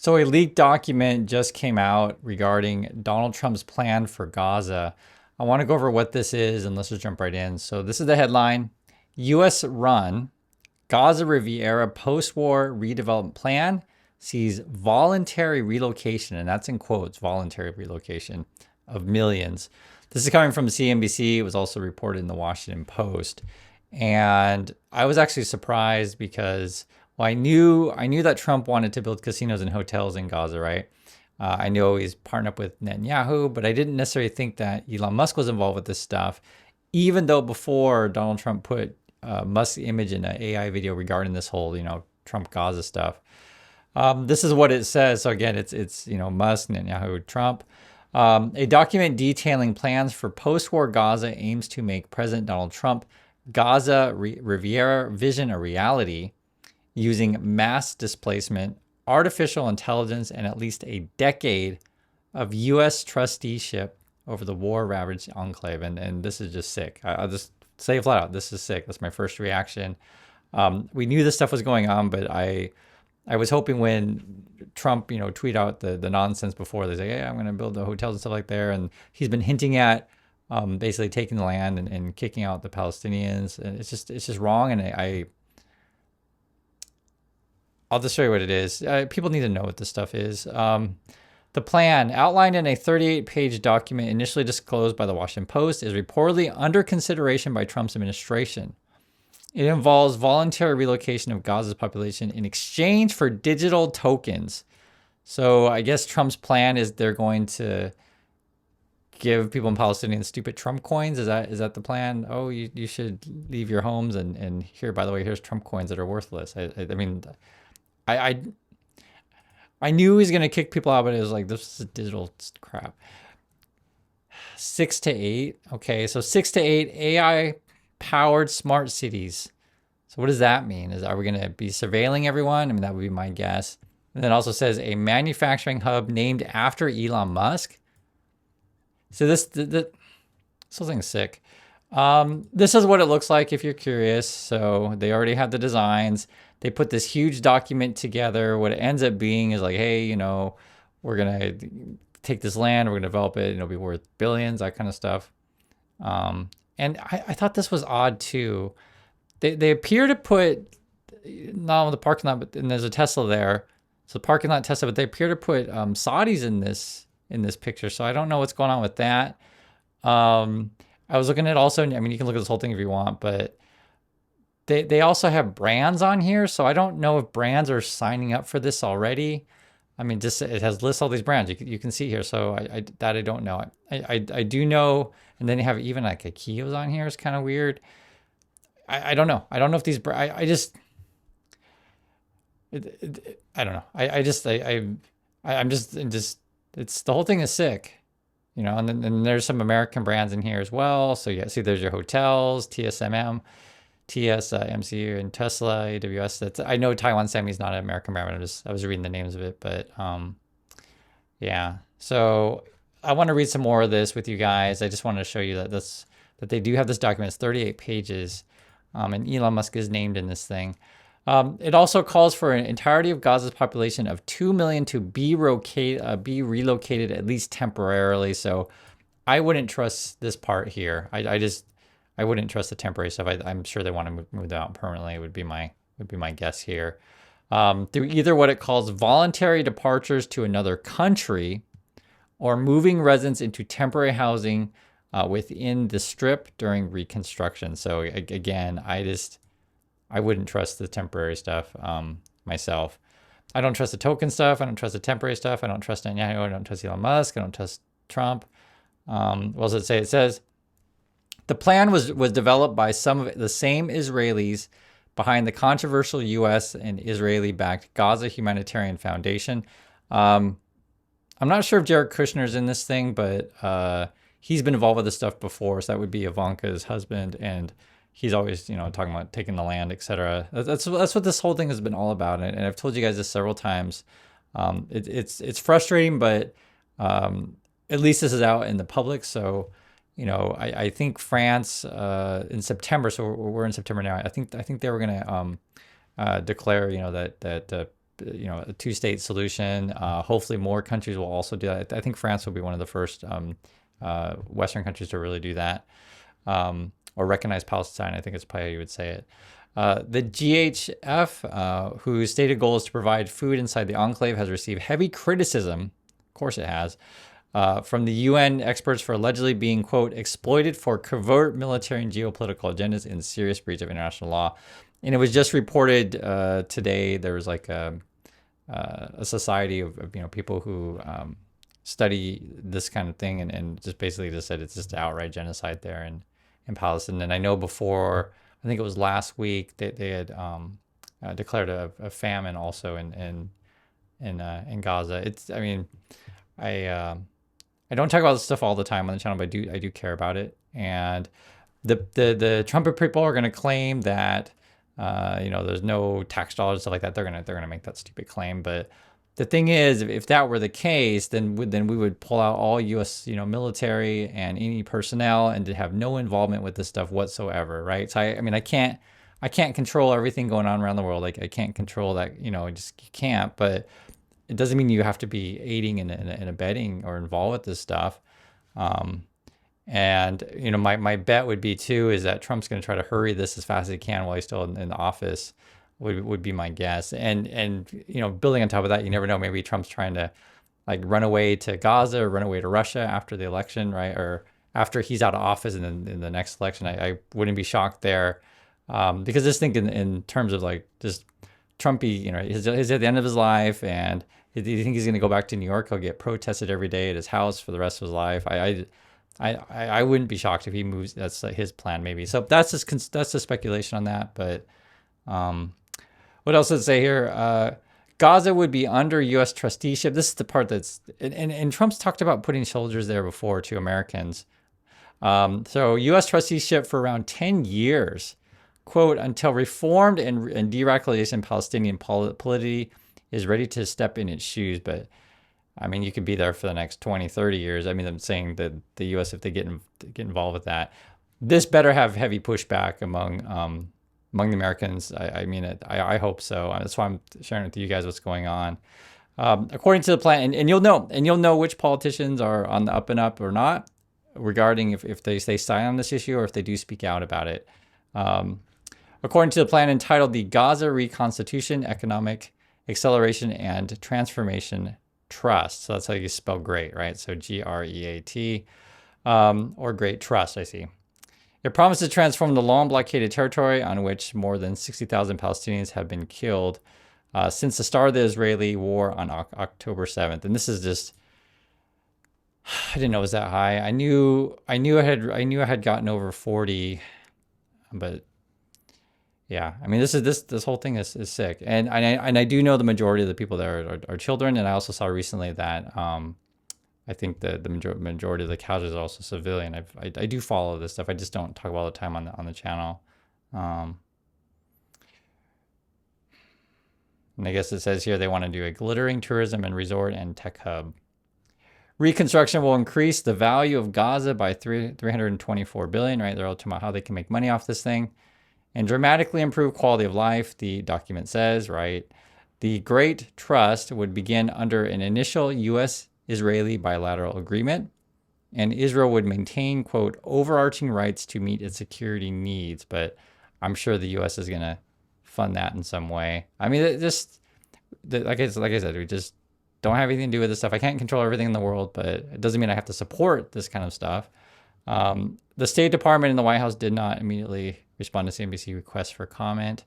So a leaked document just came out regarding Donald Trump's plan for Gaza. I want to go over what this is and let's just jump right in. So this is the headline: U.S. run Gaza Riviera post-war redevelopment plan sees voluntary relocation, and that's in quotes, voluntary relocation of millions. This is coming from CNBC. It was also reported in the Washington Post. And I was actually surprised because, well, I knew that Trump wanted to build casinos and hotels in Gaza, right? I knew he's partnered up with Netanyahu, but I didn't necessarily think that Elon Musk was involved with this stuff, even though before Donald Trump put Musk's image in an AI video regarding this whole, Trump Gaza stuff. This is what it says. So again, it's Musk, Netanyahu, Trump. A document detailing plans for post-war Gaza aims to make President Donald Trump Gaza Riviera vision a reality using mass displacement, artificial intelligence, and at least a decade of U.S. trusteeship over the war-ravaged enclave. And this is just sick. I'll just say it flat out. This is sick. That's my first reaction. We knew this stuff was going on, but I was hoping when Trump, tweet out the nonsense before, they say, hey, I'm going to build the hotels and stuff like there. And he's been hinting at basically taking the land and kicking out the Palestinians. And it's just wrong. And I'll just show you what it is. People need to know what this stuff is. The plan, outlined in a 38-page document initially disclosed by the Washington Post, is reportedly under consideration by Trump's administration. It involves voluntary relocation of Gaza's population in exchange for digital tokens. So I guess Trump's plan is they're going to give people in Palestinian stupid Trump coins. Is that the plan? Oh, you should leave your homes and here, by the way, here's Trump coins that are worthless. I knew he was gonna kick people out, but it was like, this is digital crap. 6 to 8. Okay, so 6 to 8 AI powered smart cities. So what does that mean? Are we gonna be surveilling everyone? I mean, that would be my guess. And then it also says a manufacturing hub named after Elon Musk. So this whole thing's sick. This is what it looks like if you're curious. So they already have the designs. They put this huge document together. What it ends up being is like, hey, we're gonna take this land, we're gonna develop it, and it'll be worth billions, that kind of stuff. And I thought this was odd too. They appear to put not on the parking lot, but and there's a Tesla there. So the parking lot Tesla, but they appear to put Saudis in this picture. So I don't know what's going on with that. I was looking at also, I mean, you can look at this whole thing if you want, but they also have brands on here. So I don't know if brands are signing up for this already. I mean, just it has lists all these brands you can see here. So I don't know. I do know, and then you have even like IKEA's on here. It's kind of weird. I don't know. I don't know if these. I don't know. I'm just it's the whole thing is sick, and then there's some American brands in here as well. So yeah, see, there's your hotels, TSMC, and Tesla, AWS. I know Taiwan Semi is not an American brand, but I was reading the names of it, but yeah. So I want to read some more of this with you guys. I just wanted to show you that they do have this document. It's 38 pages, and Elon Musk is named in this thing. It also calls for an entirety of Gaza's population of 2 million to be relocated at least temporarily. So I wouldn't trust this part here. I wouldn't trust the temporary stuff. I'm sure they want to move that out permanently. Would be my guess here. Through either what it calls voluntary departures to another country, or moving residents into temporary housing within the strip during reconstruction. So again, I wouldn't trust the temporary stuff myself. I don't trust the token stuff. I don't trust the temporary stuff. I don't trust Netanyahu. I don't trust Elon Musk. I don't trust Trump. What does it say? It says, the plan was developed by some of the same Israelis behind the controversial U.S. and Israeli-backed Gaza Humanitarian Foundation. I'm not sure if Jared Kushner's in this thing, but he's been involved with this stuff before. So that would be Ivanka's husband, and he's always, talking about taking the land, etc. That's what this whole thing has been all about, and I've told you guys this several times. It's frustrating, but at least this is out in the public. So, I think France in September. So we're in September now. I think they were gonna declare, that a two-state solution. Hopefully more countries will also do that. I think France will be one of the first Western countries to really do that, or recognize Palestine. I think it's probably how you would say it. The GHF, whose stated goal is to provide food inside the enclave, has received heavy criticism, of course it has, from the UN experts for allegedly being, quote, exploited for covert military and geopolitical agendas in serious breach of international law. And it was just reported today. There was like a society of people who study this kind of thing, and just basically just said it's just outright genocide there in Palestine. And I know before, I think it was last week, they had declared a famine also in Gaza. I don't talk about this stuff all the time on the channel, but I do care about it. And the Trumpet people are going to claim that there's no tax dollars, stuff like that. They're gonna make that stupid claim. But the thing is, if that were the case, then we would pull out all U.S. military and any personnel and to have no involvement with this stuff whatsoever, right? So I can't control everything going on around the world. Like I can't control that, you can't. But it doesn't mean you have to be aiding and abetting or involved with this stuff. And my bet would be too is that Trump's going to try to hurry this as fast as he can while he's still in the office. Would be my guess. And building on top of that, you never know. Maybe Trump's trying to like run away to Gaza or run away to Russia after the election, right? Or after he's out of office and then in the next election. I wouldn't be shocked there, because just think in terms of like just Trumpy, he's at the end of his life, and do you think he's going to go back to New York? He'll get protested every day at his house for the rest of his life. I wouldn't be shocked if he moves. That's his plan, maybe. So that's the speculation on that. But what else does it say here? Gaza would be under U.S. trusteeship. This is the part that's and Trump's talked about putting soldiers there before to Americans. So U.S. trusteeship for around 10 years, quote, until reformed and de-radicalization Palestinian polity is ready to step in its shoes. But I mean, you could be there for the next 20, 30 years. I mean, I'm saying that the U.S., if they get involved with that, this better have heavy pushback among the Americans. I hope so. That's why I'm sharing with you guys what's going on. According to the plan, and you'll know which politicians are on the up and up or not regarding if they stay silent on this issue or if they do speak out about it. According to the plan entitled the Gaza Reconstitution, Economic Acceleration and Transformation Trust. So that's how you spell great, right? So GREAT, or Great Trust, I see. It promises to transform the long blockaded territory on which more than 60,000 Palestinians have been killed since the start of the Israeli war on October 7th. And this is just, I didn't know it was that high. I knew I had gotten over 40, but yeah, I mean, this whole thing is sick. And I do know the majority of the people there are children. And I also saw recently that I think the majority of the casualties are also civilian. I do follow this stuff. I just don't talk about all the time on the channel. And I guess it says here they want to do a glittering tourism and resort and tech hub. Reconstruction will increase the value of Gaza by $324 billion, right? They're all talking about how they can make money off this thing and dramatically improve quality of life, the document says, right? The Great Trust would begin under an initial U.S.-Israeli bilateral agreement, and Israel would maintain, quote, overarching rights to meet its security needs. But I'm sure the U.S. is going to fund that in some way. I mean, like I said, we just don't have anything to do with this stuff. I can't control everything in the world, but it doesn't mean I have to support this kind of stuff. The State Department and the White House did not immediately respond to CNBC requests for comment.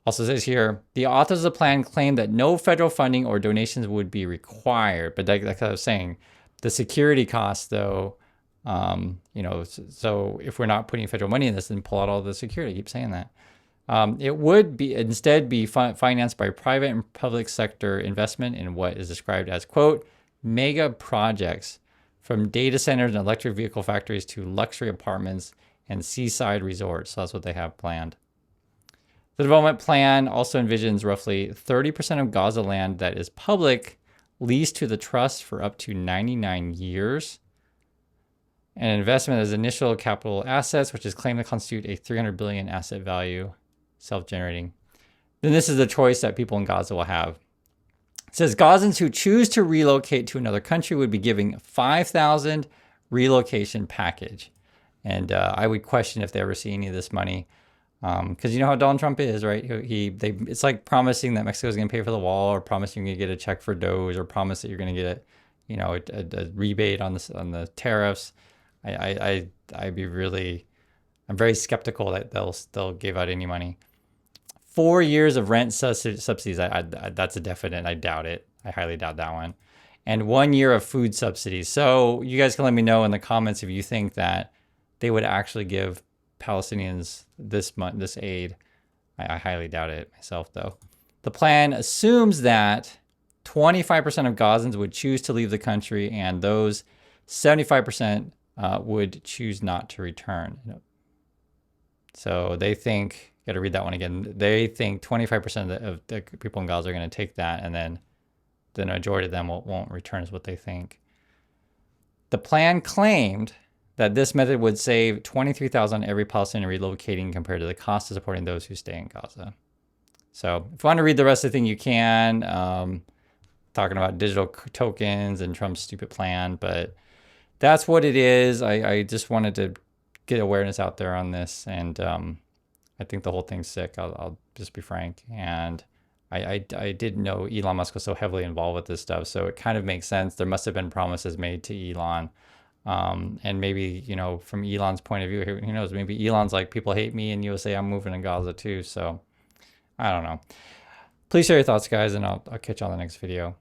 Also says here, the authors of the plan claim that no federal funding or donations would be required. But like I was saying, the security costs, though, so if we're not putting federal money in this, then pull out all the security. I keep saying that. It would instead be financed by private and public sector investment in what is described as, quote, mega projects, from data centers and electric vehicle factories to luxury apartments and seaside resorts. So that's what they have planned. The development plan also envisions roughly 30% of Gaza land that is public leased to the trust for up to 99 years. And investment as initial capital assets, which is claimed to constitute a $300 billion asset value, self-generating. then this is the choice that people in Gaza will have. It says Gazans who choose to relocate to another country would be giving 5,000 relocation package. And I would question if they ever see any of this money. Because you know how Donald Trump is, right? It's like promising that Mexico is going to pay for the wall, or promising you're going to get a check for Doge, or promise that you're going to get a rebate on the tariffs. I'd be really, I'm very skeptical that they'll give out any money. 4 years of rent subsidies. That's a definite. I doubt it. I highly doubt that one. And 1 year of food subsidies. So you guys can let me know in the comments if you think that they would actually give Palestinians this aid. I highly doubt it myself, though. The plan assumes that 25% of Gazans would choose to leave the country, and those 75% would choose not to return. So they think, got to read that one again. They think 25% of the people in Gaza are going to take that, and then the majority of them won't return, is what they think. The plan claimed that this method would save $23,000 on every Palestinian relocating compared to the cost of supporting those who stay in Gaza. So if you want to read the rest of the thing, you can. Talking about digital tokens and Trump's stupid plan, but that's what it is. I just wanted to get awareness out there on this, and I think the whole thing's sick. I'll just be frank. And I didn't know Elon Musk was so heavily involved with this stuff, so it kind of makes sense. There must have been promises made to Elon. And maybe, from Elon's point of view, who knows, maybe Elon's like, people hate me and you'll say I'm moving to Gaza too. So I don't know. Please share your thoughts, guys, and I'll catch you on the next video.